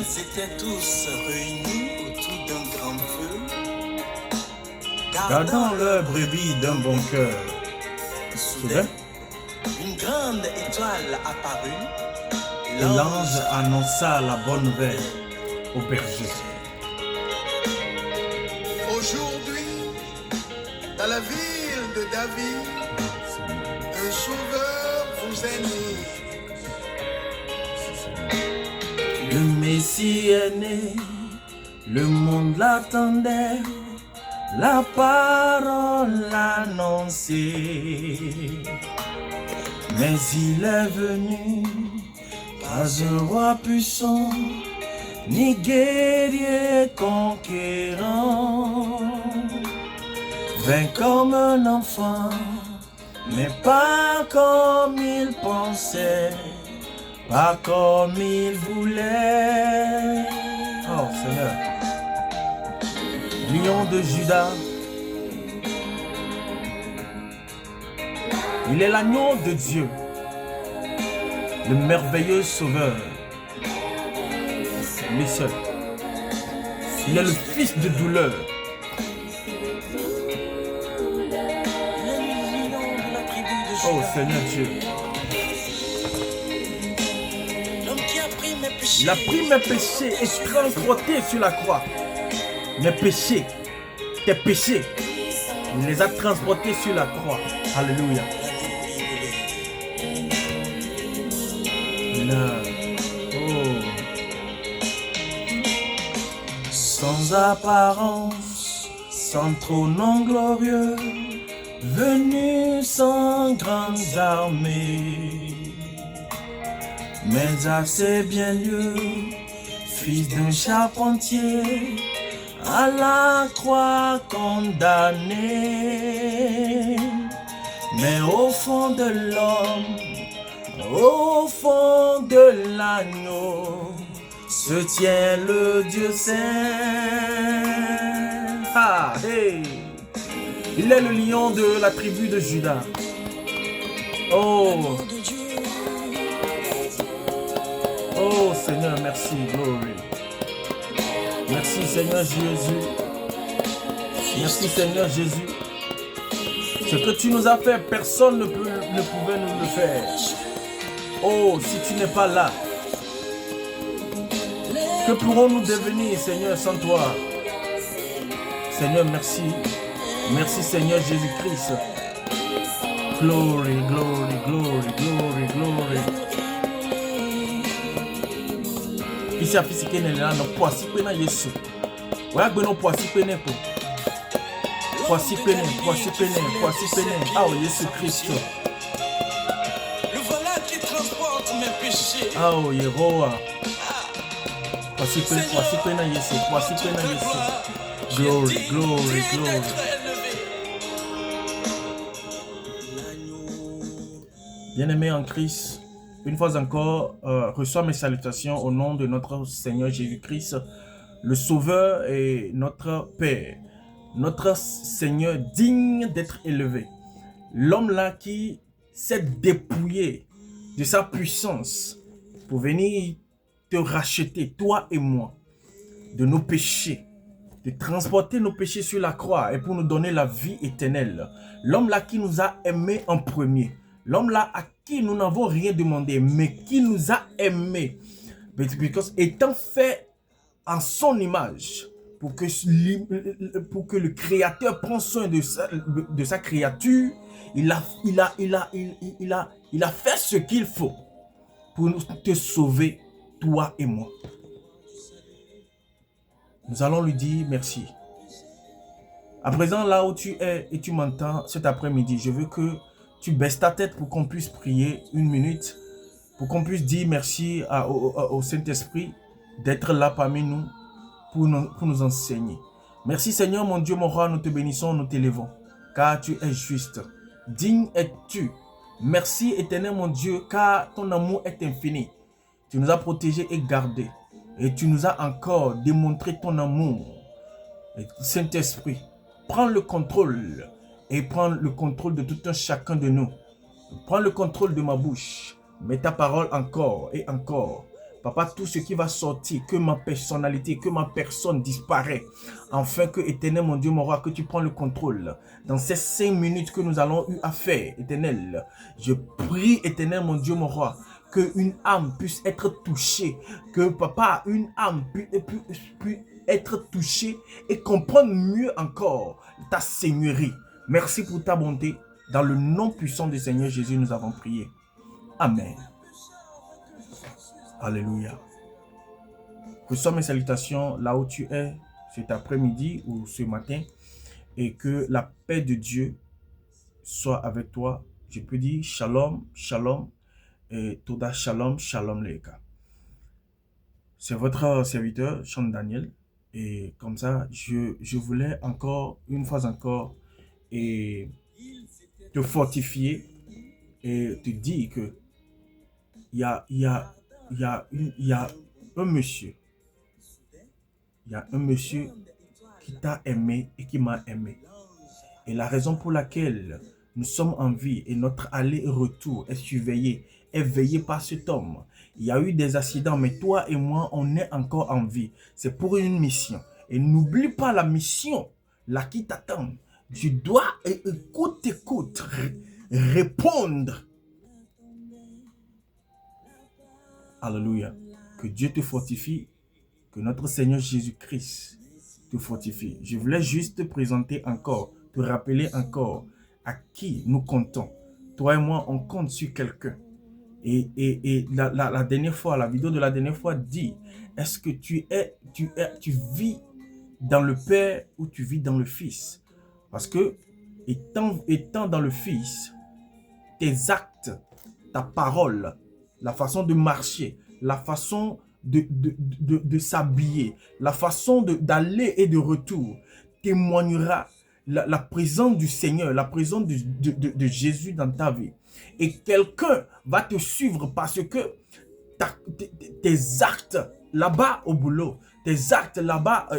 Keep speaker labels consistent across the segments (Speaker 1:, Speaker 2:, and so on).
Speaker 1: Ils étaient tous réunis autour d'un grand feu,
Speaker 2: Gardant leurs brebis d'un bon cœur.
Speaker 1: Soudain, une grande étoile apparut.
Speaker 2: Et l'ange annonça la bonne nouvelle au berger.
Speaker 3: Aujourd'hui, dans la ville de David, un sauveur vous est né.
Speaker 2: Le Messie est né, le monde l'attendait, la parole annoncée. Mais il est venu, pas un roi puissant, ni guerrier conquérant. Vint comme un enfant, mais pas comme il pensait, pas comme il voulait. Oh Seigneur, lion de Juda, il est l'agneau de Dieu, le merveilleux sauveur. Les seuls. Il est le fils de douleur. Oh Seigneur Dieu. Il a pris mes péchés et transporté sur la croix. Mes péchés, tes péchés, il les a transportés sur la croix. Alléluia. Oh. Sans apparence, sans trône glorieux, venu sans grandes armées, mais assez bien lieu, fils d'un charpentier, à la croix condamné. Mais au fond de l'homme, au fond de l'agneau, se tient le Dieu saint. Ah, hey. Il est le lion de la tribu de Juda. Oh. Oh Seigneur, merci, glory. Merci Seigneur Jésus. Merci Seigneur Jésus. Ce que tu nous as fait, personne ne pouvait nous le faire. Oh, si tu n'es pas là, que pourrons-nous devenir, Seigneur, sans toi? Seigneur, merci. Merci, Seigneur Jésus-Christ. Glory, glory, glory, glory, glory. Ici, affiché qu'il est là, non, pour si pena Yesu. Ouais, ben non, pour si pena pour. Pour si pena, pour si pena, pour si pena. Ah, Jésus Christ.
Speaker 1: Le voilà qui transporte mes péchés.
Speaker 2: Ah, Yehowa. Pour si pena Yesu, pour si pena Yesu. Glory, glory, glory. Bien-aimé en Christ, une fois encore, reçois mes salutations au nom de notre Seigneur Jésus-Christ, le Sauveur et notre Père, notre Seigneur digne d'être élevé. L'homme là qui s'est dépouillé de sa puissance pour venir te racheter, toi et moi, de nos péchés, de transporter nos péchés sur la croix et pour nous donner la vie éternelle. L'homme là qui nous a aimés en premier. L'homme là à qui nous n'avons rien demandé, mais qui nous a aimés. Étant fait en son image, pour que le Créateur prenne soin de sa créature, il a fait ce qu'il faut pour te sauver, toi et moi. Nous allons lui dire merci. À présent, là où tu es et tu m'entends cet après-midi, je veux que tu baisses ta tête pour qu'on puisse prier une minute, pour qu'on puisse dire merci au Saint-Esprit d'être là parmi nous pour nous enseigner. Merci Seigneur, mon Dieu, mon roi, nous te bénissons, nous t'élevons, car tu es juste. Digne es-tu. Merci éternel, mon Dieu, car ton amour est infini. Tu nous as protégés et gardés. Et tu nous as encore démontré ton amour. Saint-Esprit, prends le contrôle et prends le contrôle de tout un chacun de nous. Prends le contrôle de ma bouche. Mets ta parole encore et encore Papa, tout ce qui va sortir, que ma personnalité, que ma personne disparaît, afin que, éternel mon Dieu, mon roi, que tu prends le contrôle. Dans ces 5 minutes que nous allons eu à faire, éternel, je prie, éternel mon Dieu, mon roi, qu'une âme puisse être touchée, que papa, une âme puisse être touchée et comprendre mieux encore ta seigneurie. Merci pour ta bonté. Dans le nom puissant du Seigneur Jésus, nous avons prié. Amen. Alléluia. Reçois mes salutations là où tu es, cet après-midi ou ce matin, et que la paix de Dieu soit avec toi. Je peux dire shalom, shalom, et Toda shalom, shalom les gars. C'est votre serviteur, Sean Daniel, et comme ça, je voulais encore, une fois encore, et te fortifier et te dire que il y a un monsieur. Il y a un monsieur qui t'a aimé et qui m'a aimé. Et la raison pour laquelle nous sommes en vie et notre aller-retour est surveillé, est veillé par cet homme. Il y a eu des accidents, mais toi et moi, on est encore en vie. C'est pour une mission. Et n'oublie pas la mission là qui t'attend. Tu dois, écoute, répondre. Alléluia. Que Dieu te fortifie, que notre Seigneur Jésus-Christ te fortifie. Je voulais juste te présenter encore, te rappeler encore à qui nous comptons. Toi et moi, on compte sur quelqu'un. Et la dernière fois, la vidéo de la dernière fois dit, est-ce que tu vis dans le Père ou tu vis dans le Fils? Parce que, étant dans le Fils, tes actes, ta parole, la façon de marcher, la façon de s'habiller, la façon d'aller et de retour témoignera la présence du Seigneur, la présence de Jésus dans ta vie. Et quelqu'un va te suivre parce que tes actes là-bas au boulot, tes actes là-bas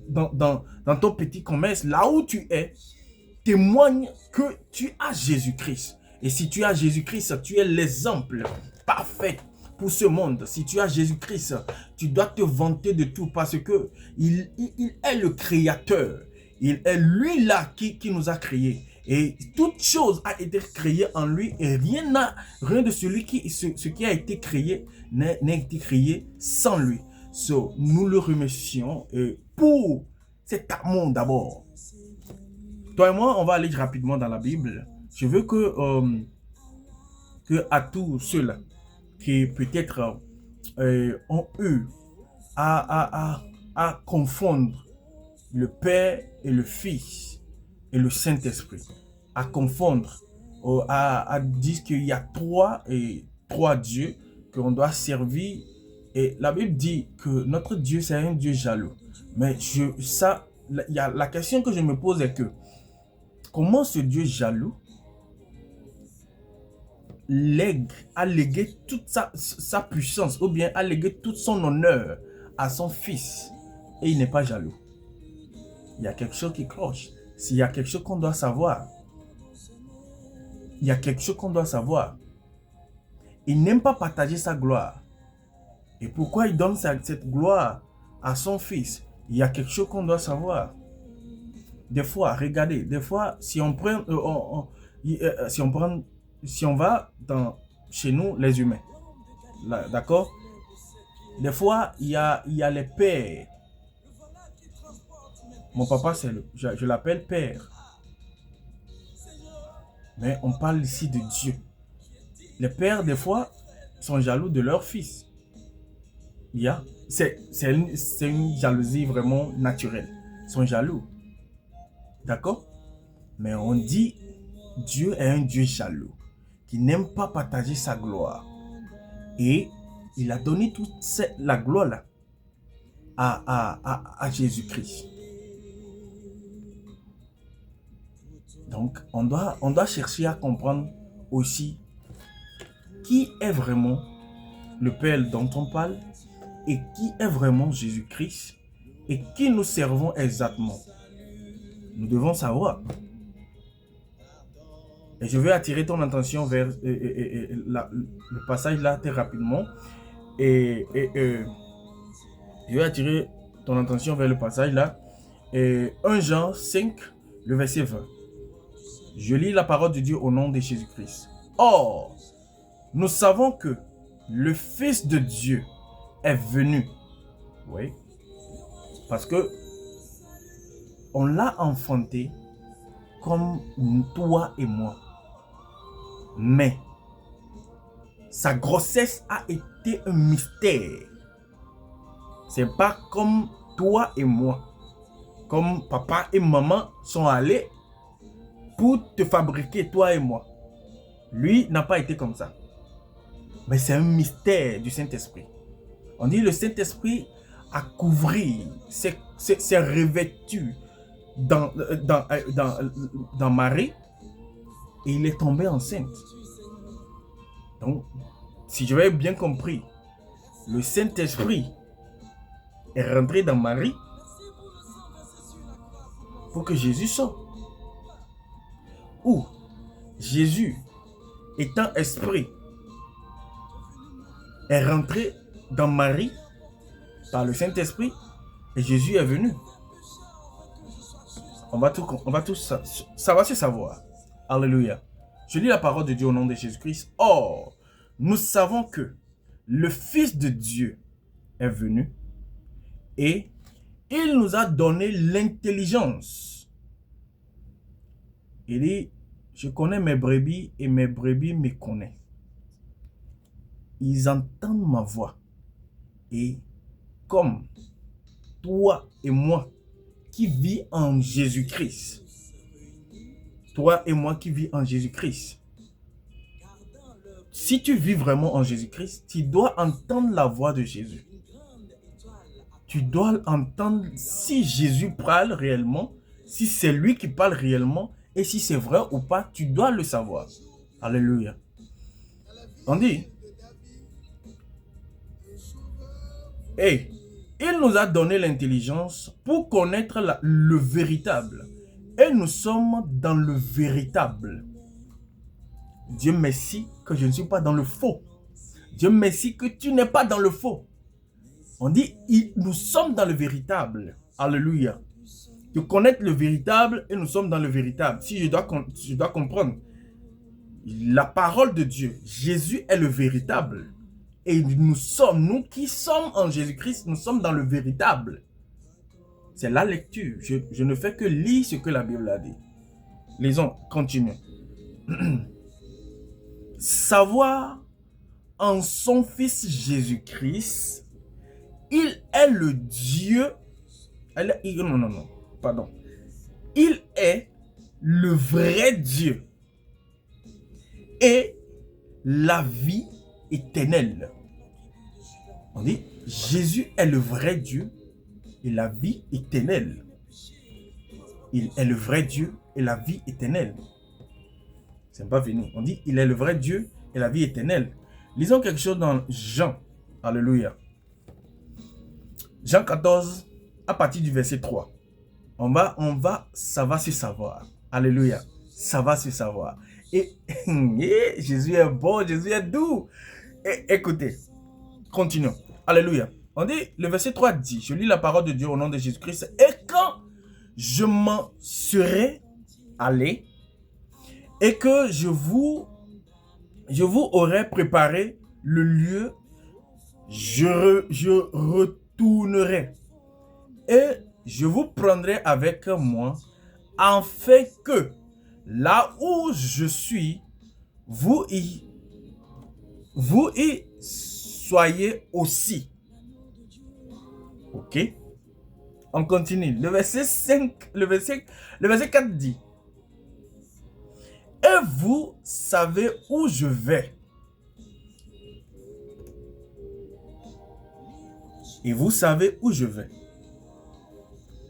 Speaker 2: dans ton petit commerce, là où tu es, témoignent que tu as Jésus-Christ. Et si tu as Jésus-Christ, tu es l'exemple parfait pour ce monde. Si tu as Jésus-Christ, tu dois te vanter de tout parce que il est le créateur. Il est lui là qui nous a créés. Et toute chose a été créée en lui et rien de ce qui a été créé n'a été créé sans lui. So, nous le remercions pour cet amour d'abord. Toi et moi, on va aller rapidement dans la Bible. Je veux que à tous ceux-là qui peut-être ont eu à confondre le Père et le Fils et le Saint-Esprit, à confondre, à dire qu'il y a trois dieux qu'on doit servir. Et la Bible dit que notre Dieu, c'est un Dieu jaloux. Mais la question que je me pose est que, comment ce Dieu jaloux a légué toute sa puissance, ou bien a légué tout son honneur à son Fils, et il n'est pas jaloux? Il y a quelque chose qui cloche. S'il y a quelque chose qu'on doit savoir, il y a quelque chose qu'on doit savoir. Il n'aime pas partager sa gloire. Et pourquoi il donne cette gloire à son Fils? Il y a quelque chose qu'on doit savoir. Des fois, regardez, des fois, si on va chez nous, les humains, d'accord? Des fois, il y a les pères. Mon papa, je l'appelle père. Mais on parle ici de Dieu. Les pères, des fois, sont jaloux de leur fils. C'est une jalousie vraiment naturelle. Ils sont jaloux. D'accord? Mais on dit, Dieu est un Dieu jaloux, qui n'aime pas partager sa gloire. Et il a donné toute la gloire là à Jésus-Christ. Donc, on doit chercher à comprendre aussi qui est vraiment le Père dont on parle et qui est vraiment Jésus-Christ et qui nous servons exactement. Nous devons savoir. Et je veux attirer ton attention vers le passage là très rapidement. Je vais attirer ton attention vers le passage là. 1 Jean 5, le verset 20. Je lis la parole de Dieu au nom de Jésus-Christ. Or, nous savons que le Fils de Dieu est venu. Oui. Parce que on l'a enfanté comme toi et moi. Mais sa grossesse a été un mystère. C'est pas comme toi et moi. Comme papa et maman sont allés pour te fabriquer, toi et moi. Lui n'a pas été comme ça. Mais c'est un mystère du Saint-Esprit. On dit le Saint-Esprit a couvert, s'est revêtu dans Marie et il est tombé enceinte. Donc, si j'avais bien compris, le Saint-Esprit est rentré dans Marie pour que Jésus sorte. Ou Jésus, étant esprit, est rentré dans Marie par le Saint-Esprit et Jésus est venu. On va tout ça va se savoir. Alléluia. Je lis la parole de Dieu au nom de Jésus-Christ. Or, nous savons que le Fils de Dieu est venu et il nous a donné l'intelligence. Il dit, je connais mes brebis et mes brebis me connaissent. Ils entendent ma voix. Et comme toi et moi qui vis en Jésus-Christ, toi et moi qui vis en Jésus-Christ, si tu vis vraiment en Jésus-Christ, tu dois entendre la voix de Jésus. Tu dois entendre si Jésus parle réellement, si c'est lui qui parle réellement, et si c'est vrai ou pas, tu dois le savoir. Alléluia. On dit, hey, il nous a donné l'intelligence pour connaître le véritable. Et nous sommes dans le véritable. Dieu merci que je ne suis pas dans le faux. Dieu merci que tu n'es pas dans le faux. On dit, nous sommes dans le véritable. Alléluia. De connaître le véritable et nous sommes dans le véritable. Si je dois comprendre, la parole de Dieu, Jésus est le véritable. Et nous qui sommes en Jésus-Christ, nous sommes dans le véritable. C'est la lecture. Je ne fais que lire ce que la Bible a dit. Lisons, continuons. Savoir en son Fils Jésus-Christ, il est le Dieu. Pardon. Il est le vrai Dieu et la vie éternelle. On dit, Jésus est le vrai Dieu et la vie éternelle. Il est le vrai Dieu et la vie éternelle. C'est pas fini. On dit, il est le vrai Dieu et la vie éternelle. Lisons quelque chose dans Jean. Alléluia. Jean 14, à partir du verset 3. Ça va se savoir. Alléluia. Ça va se savoir. Et Jésus est bon, Jésus est doux. Et, écoutez, continuons. Alléluia. On dit, le verset 3 dit, je lis la parole de Dieu au nom de Jésus-Christ. Et quand je m'en serai allé et que je vous aurai préparé le lieu, je retournerai et je vous prendrai avec moi, afin que là où je suis, vous y soyez aussi. Ok? On continue. Le verset 4 dit, et vous savez où je vais. Et vous savez où je vais.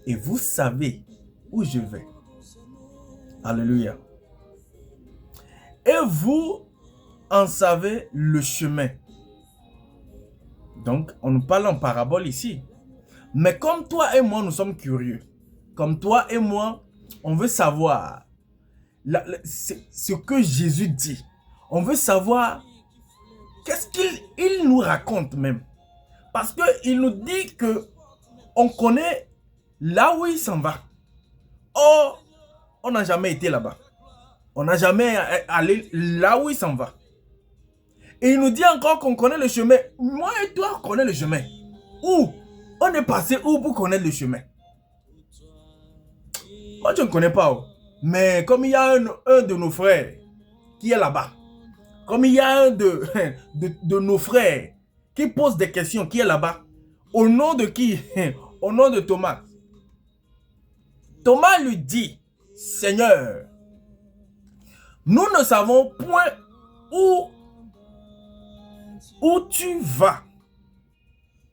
Speaker 2: Et vous savez où je vais. Alléluia. Et vous en savez le chemin. Donc, on nous parle en parabole ici. Mais comme toi et moi, nous sommes curieux. Comme toi et moi, on veut savoir ce que Jésus dit. On veut savoir qu'est-ce qu'il nous raconte même? Parce qu'il nous dit que on connaît là où il s'en va. Or, on n'a jamais été là-bas. On n'a jamais allé là où il s'en va. Et il nous dit encore qu'on connaît le chemin. Moi et toi, on connaît le chemin. Où? On est passé où pour connaître le chemin? Moi, je ne connais pas. Oh. Mais comme il y a un de nos frères qui est là-bas, comme il y a un de nos frères qui pose des questions, qui est là-bas, au nom de qui? Au nom de Thomas. Thomas lui dit, Seigneur, nous ne savons point où tu vas.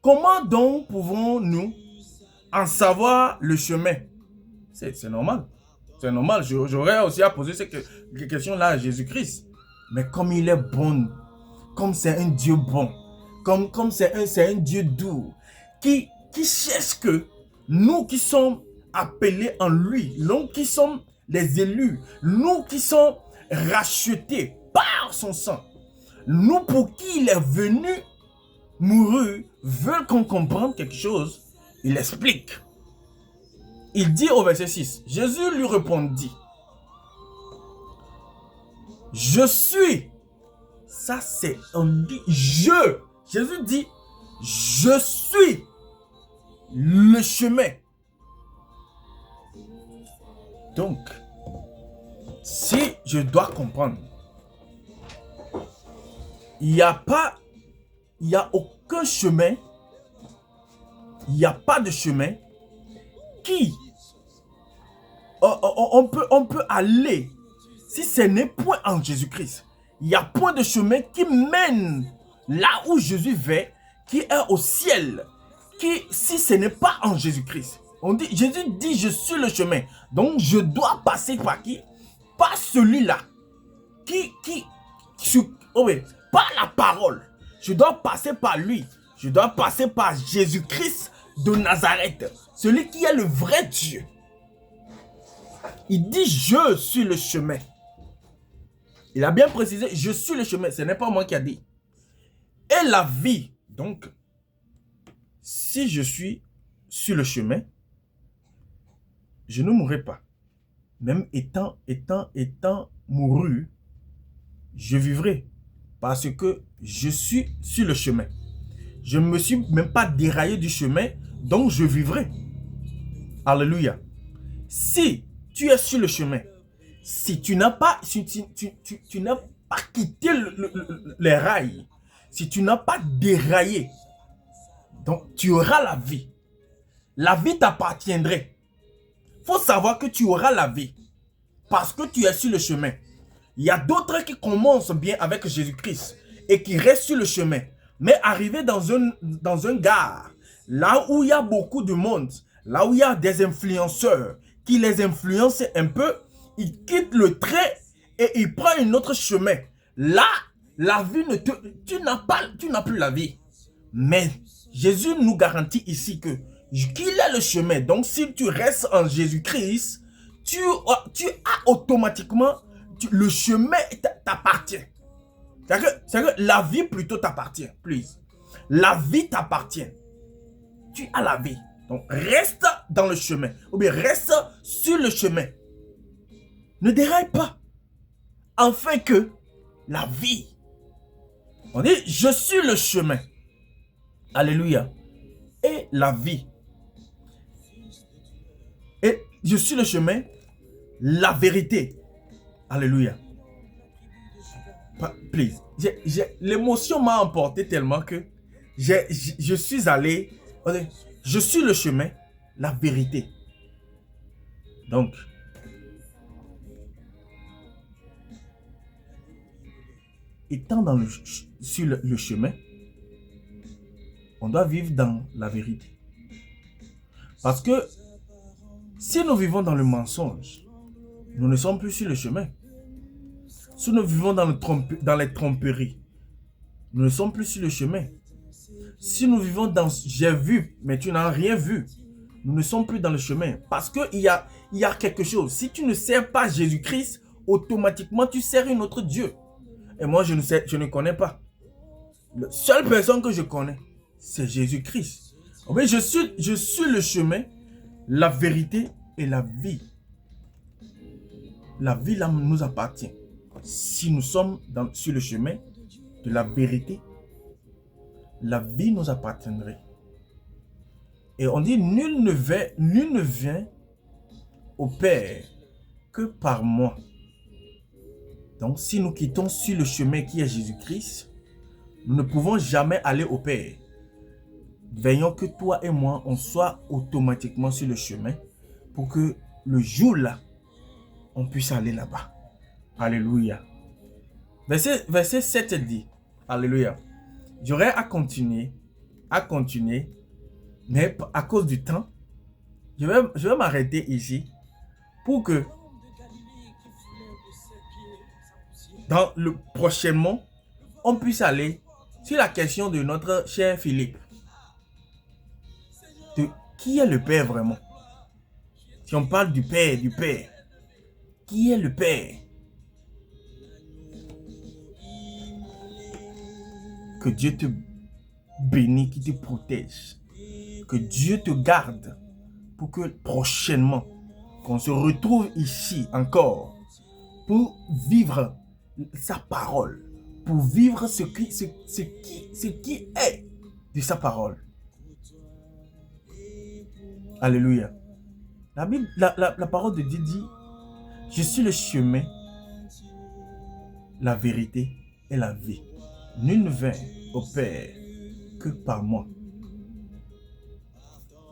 Speaker 2: Comment donc pouvons-nous en savoir le chemin? C'est normal. C'est normal. J'aurais aussi à poser ces questions-là à Jésus-Christ. Mais comme il est bon, comme c'est un Dieu bon, comme c'est un Dieu doux, qui cherche que nous qui sommes appelés en lui, nous qui sommes les élus, nous qui sommes rachetés par son sang, nous pour qui il est venu mourir, veulent qu'on comprenne quelque chose, il explique. Il dit au verset 6, Jésus lui répondit, je suis. Ça c'est, on dit je. Jésus dit, je suis le chemin. Donc, si je dois comprendre, il n'y a aucun chemin, il n'y a pas de chemin qui on peut aller si ce n'est point en Jésus-Christ. Il n'y a point de chemin qui mène là où Jésus va, qui est au ciel, si ce n'est pas en Jésus-Christ. Jésus dit, je suis le chemin. Donc, je dois passer par qui? Par celui-là. Par la parole. Je dois passer par lui. Je dois passer par Jésus-Christ de Nazareth. Celui qui est le vrai Dieu. Il dit, je suis le chemin. Il a bien précisé, je suis le chemin. Ce n'est pas moi qui a dit. Et la vie. Donc, si je suis sur le chemin, je ne mourrai pas. Même étant mouru, je vivrai. Parce que je suis sur le chemin. Je ne me suis même pas déraillé du chemin, donc je vivrai. Alléluia. Si tu es sur le chemin, si tu n'as pas, tu n'as pas quitté les rails, si tu n'as pas déraillé, donc tu auras la vie. La vie t'appartiendrait. Il faut savoir que tu auras la vie parce que tu es sur le chemin. Il y a d'autres qui commencent bien avec Jésus-Christ et qui restent sur le chemin. Mais arriver dans un gare, là où il y a beaucoup de monde, là où il y a des influenceurs qui les influencent un peu, ils quittent le train et ils prennent un autre chemin. Là, la vie tu n'as plus la vie. Mais Jésus nous garantit ici que qu'il est le chemin. Donc, si tu restes en Jésus-Christ, tu as automatiquement le chemin t'appartient. C'est que la vie plutôt t'appartient. Please. La vie t'appartient. Tu as la vie. Donc, reste dans le chemin. Ou bien, reste sur le chemin. Ne déraille pas. Afin que la vie. On dit, je suis le chemin. Alléluia. Et la vie. Et je suis le chemin, la vérité. Alléluia. Please. L'émotion m'a emporté tellement que je suis allé. Je suis le chemin, la vérité. Donc, étant sur le chemin, on doit vivre dans la vérité. Parce que si nous vivons dans le mensonge, nous ne sommes plus sur le chemin. Si nous vivons dans les tromperies, nous ne sommes plus sur le chemin. Si nous vivons dans j'ai vu, mais tu n'as rien vu, nous ne sommes plus dans le chemin. Parce qu'il y a quelque chose. Si tu ne sers pas Jésus-Christ, automatiquement tu sers un autre Dieu. Et moi, je ne connais pas. La seule personne que je connais, c'est Jésus-Christ. Oui, je suis le chemin, la vérité et la vie. La vie là nous appartient. Si nous sommes sur le chemin de la vérité, la vie nous appartiendrait. Et on dit, nul ne vient au Père que par moi. Donc, si nous quittons sur le chemin qui est Jésus-Christ, nous ne pouvons jamais aller au Père. Veillons que toi et moi, on soit automatiquement sur le chemin pour que le jour là, on puisse aller là-bas. Alléluia. Verset 7 dit, Alléluia. J'aurais à continuer, mais à cause du temps, je vais m'arrêter ici pour que dans le prochainement, on puisse aller sur la question de notre cher Philippe. De qui est le Père vraiment? Si on parle du Père, qui est le Père? Que Dieu te bénisse, qui te protège. Que Dieu te garde pour que prochainement, qu'on se retrouve ici encore pour vivre sa parole, pour vivre ce qui est de sa parole. Alléluia. La Bible, la parole de Dieu dit, je suis le chemin, la vérité et la vie. Nul ne vient au Père que par moi.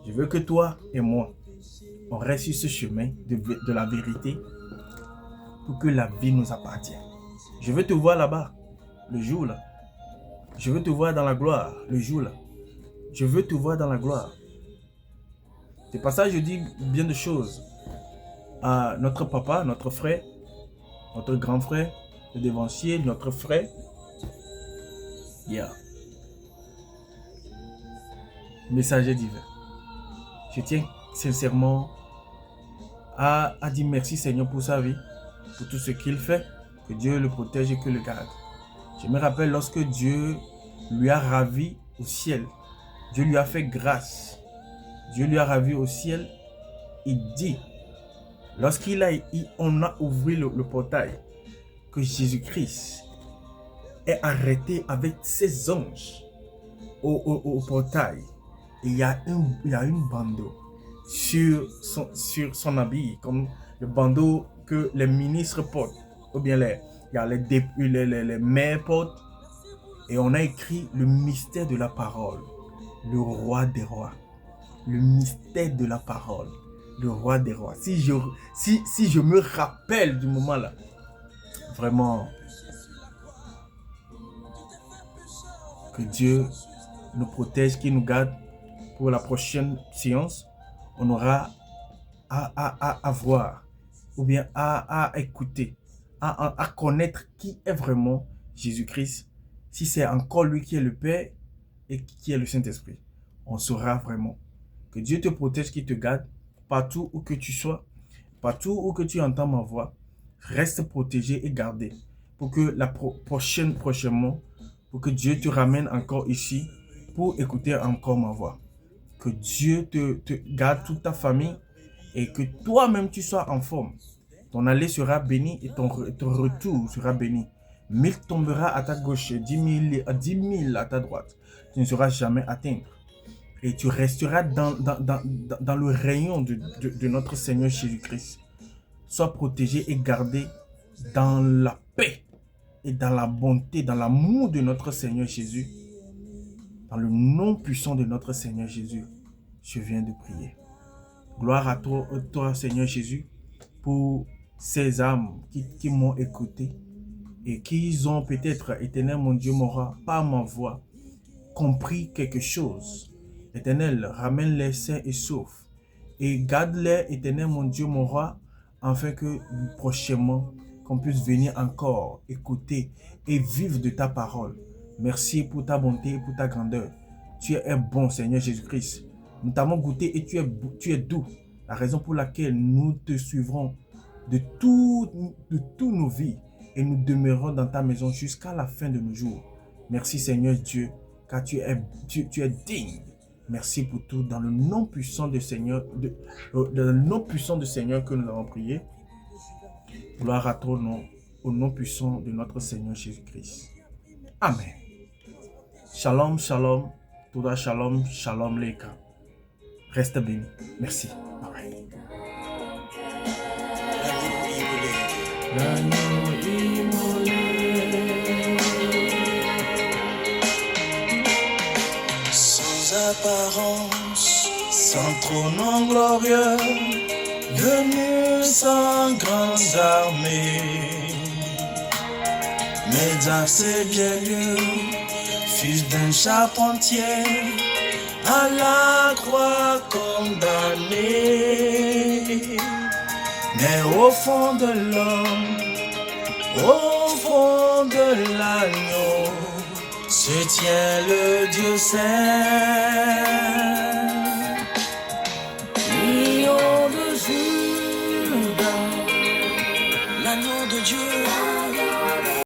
Speaker 2: Je veux que toi et moi, on reste sur ce chemin de la vérité pour que la vie nous appartienne. Je veux te voir là-bas, le jour là. Je veux te voir dans la gloire, le jour là. Je veux te voir dans la gloire. C'est pour ça que je dis bien de choses à notre papa, notre frère, notre grand frère, le devancier, notre frère. Yeah. Messager divin. Je tiens sincèrement à dire merci Seigneur pour sa vie, pour tout ce qu'il fait, que Dieu le protège et que le garde. Je me rappelle lorsque Dieu lui a ravi au ciel, Dieu lui a fait grâce, Dieu lui a ravi au ciel, il dit, on a ouvert le portail, que Jésus-Christ est arrêté avec ses anges au portail. Et il y a une bandeau sur son habit, comme le bandeau que les ministres portent, ou bien les maires portent. Et on a écrit le mystère de la parole, le roi des rois. Le mystère de la parole, le roi des rois. Si je me rappelle du moment là, vraiment, que Dieu nous protège, qu'il nous garde pour la prochaine séance. On aura à voir, ou bien à écouter, à connaître qui est vraiment Jésus-Christ. Si c'est encore lui qui est le Père et qui est le Saint-Esprit, on saura vraiment. Que Dieu te protège, qu'il te garde partout où que tu sois, partout où que tu entends ma voix. Reste protégé et gardé pour que prochainement, pour que Dieu te ramène encore ici pour écouter encore ma voix. Que Dieu te garde toute ta famille et que toi-même tu sois en forme. Ton aller sera béni et ton retour sera béni. 1000 tombera à ta gauche, 10 000 à ta droite. Tu ne seras jamais atteint. Et tu resteras dans le rayon de notre Seigneur Jésus-Christ. Sois protégé et gardé dans la paix et dans la bonté, dans l'amour de notre Seigneur Jésus. Dans le nom puissant de notre Seigneur Jésus, je viens de prier. Gloire à toi Seigneur Jésus, pour ces âmes qui m'ont écouté et qui ont peut-être, Éternel mon Dieu, m'aura par ma voix compris quelque chose. Éternel, ramène-les sains et saufs et garde-les, Éternel mon Dieu, mon roi, afin que prochainement, qu'on puisse venir encore écouter et vivre de ta parole. Merci pour ta bonté et pour ta grandeur. Tu es bon, Seigneur Jésus-Christ. Nous t'avons goûté et tu es doux. La raison pour laquelle nous te suivrons de toutes nos vies et nous demeurerons dans ta maison jusqu'à la fin de nos jours. Merci Seigneur Dieu, car tu es digne. Merci pour tout dans le nom puissant du Seigneur, dans le nom puissant du Seigneur que nous avons prié. Gloire à ton nom, au nom puissant de notre Seigneur Jésus-Christ. Amen. Shalom, shalom, Toda shalom, shalom leka. Reste béni. Merci. Bye.
Speaker 1: Sans apparence, sans trône glorieux, venu sans grandes armées, mais assez bien lieu, fils d'un charpentier, à la croix condamné. Mais au fond de l'homme, au fond de l'agneau, se tient le Dieu saint. Lion de Juda, l'agneau de Dieu.